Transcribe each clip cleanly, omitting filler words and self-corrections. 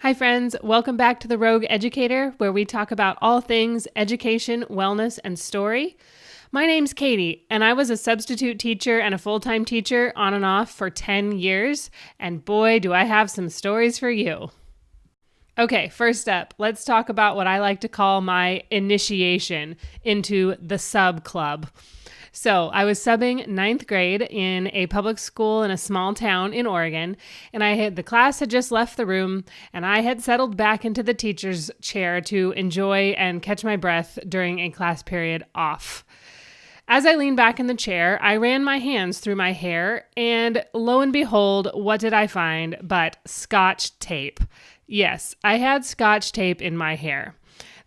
Hi friends, welcome back to the Rogue Educator, where we talk about all things education, wellness, and story. My name's Katie, and I was a substitute teacher and a full-time teacher on and off for 10 years, and boy, do I have some stories for you. Okay, first up, let's talk about what I like to call my initiation into the sub club. So I was subbing ninth grade in a public school in a small town in Oregon, and the class had just left the room, and I had settled back into the teacher's chair to enjoy and catch my breath during a class period off. As I leaned back in the chair, I ran my hands through my hair, and lo and behold, what did I find but Scotch tape? Yes, I had Scotch tape in my hair.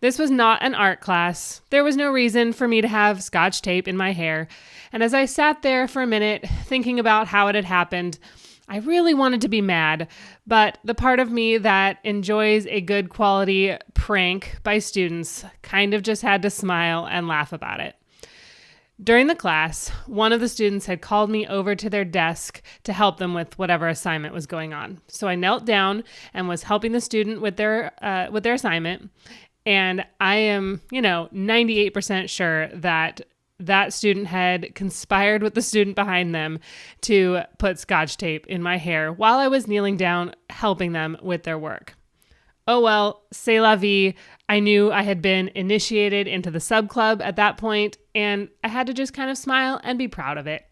This was not an art class. There was no reason for me to have Scotch tape in my hair. And as I sat there for a minute thinking about how it had happened, I really wanted to be mad, but the part of me that enjoys a good quality prank by students kind of just had to smile and laugh about it. During the class, one of the students had called me over to their desk to help them with whatever assignment was going on. So I knelt down and was helping the student with their assignment. And I am, 98% sure that student had conspired with the student behind them to put Scotch tape in my hair while I was kneeling down helping them with their work. Oh well, c'est la vie. I knew I had been initiated into the sub club at that point, and I had to just kind of smile and be proud of it.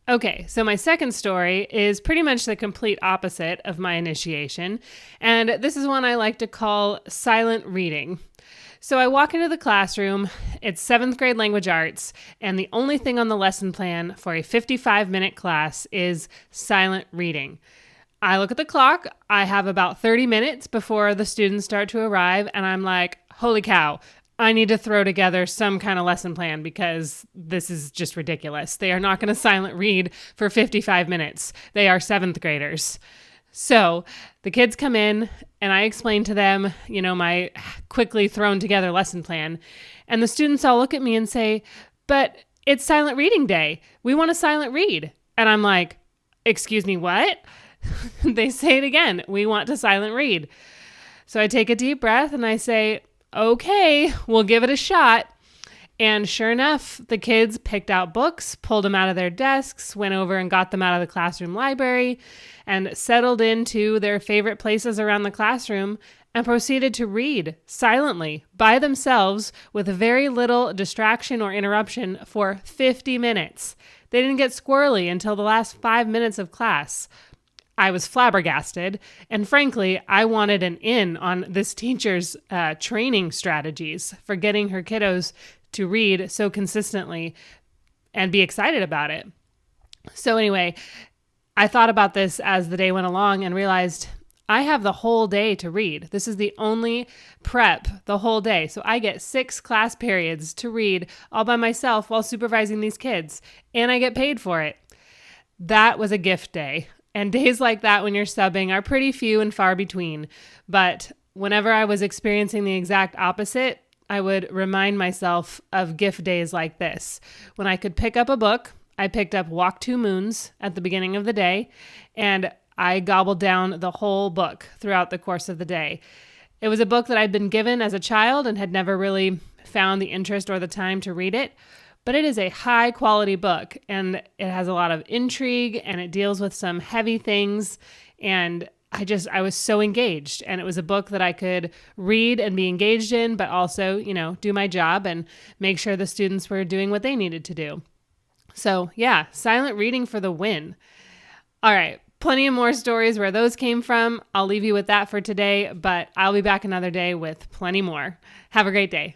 Okay, so my second story is pretty much the complete opposite of my initiation, and this is one I like to call silent reading. So I walk into the classroom, it's 7th grade language arts, and the only thing on the lesson plan for a 55-minute class is silent reading. I look at the clock, I have about 30 minutes before the students start to arrive, and I'm like, holy cow, I need to throw together some kind of lesson plan because this is just ridiculous. They are not going to silent read for 55 minutes. They are 7th graders. So the kids come in and I explain to them, my quickly thrown together lesson plan. And the students all look at me and say, but it's silent reading day. We want to silent read. And I'm like, excuse me, what? They say it again. We want to silent read. So I take a deep breath and I say, okay, we'll give it a shot. And sure enough, the kids picked out books, pulled them out of their desks, went over and got them out of the classroom library, and settled into their favorite places around the classroom and proceeded to read silently by themselves with very little distraction or interruption for 50 minutes. They didn't get squirrely until the last 5 minutes of class. I was flabbergasted, and frankly, I wanted an in on this teacher's training strategies for getting her kiddos to read so consistently and be excited about it. So anyway, I thought about this as the day went along and realized I have the whole day to read. This is the only prep the whole day. So I get 6 class periods to read all by myself while supervising these kids, and I get paid for it. That was a gift day. And days like that when you're subbing are pretty few and far between. But whenever I was experiencing the exact opposite, I would remind myself of gift days like this. When I could pick up a book, I picked up Walk Two Moons at the beginning of the day, and I gobbled down the whole book throughout the course of the day. It was a book that I'd been given as a child and had never really found the interest or the time to read it. But it is a high quality book, and it has a lot of intrigue, and it deals with some heavy things. And I was so engaged, and it was a book that I could read and be engaged in, but also, do my job and make sure the students were doing what they needed to do. So yeah, silent reading for the win. All right. Plenty of more stories where those came from. I'll leave you with that for today, but I'll be back another day with plenty more. Have a great day.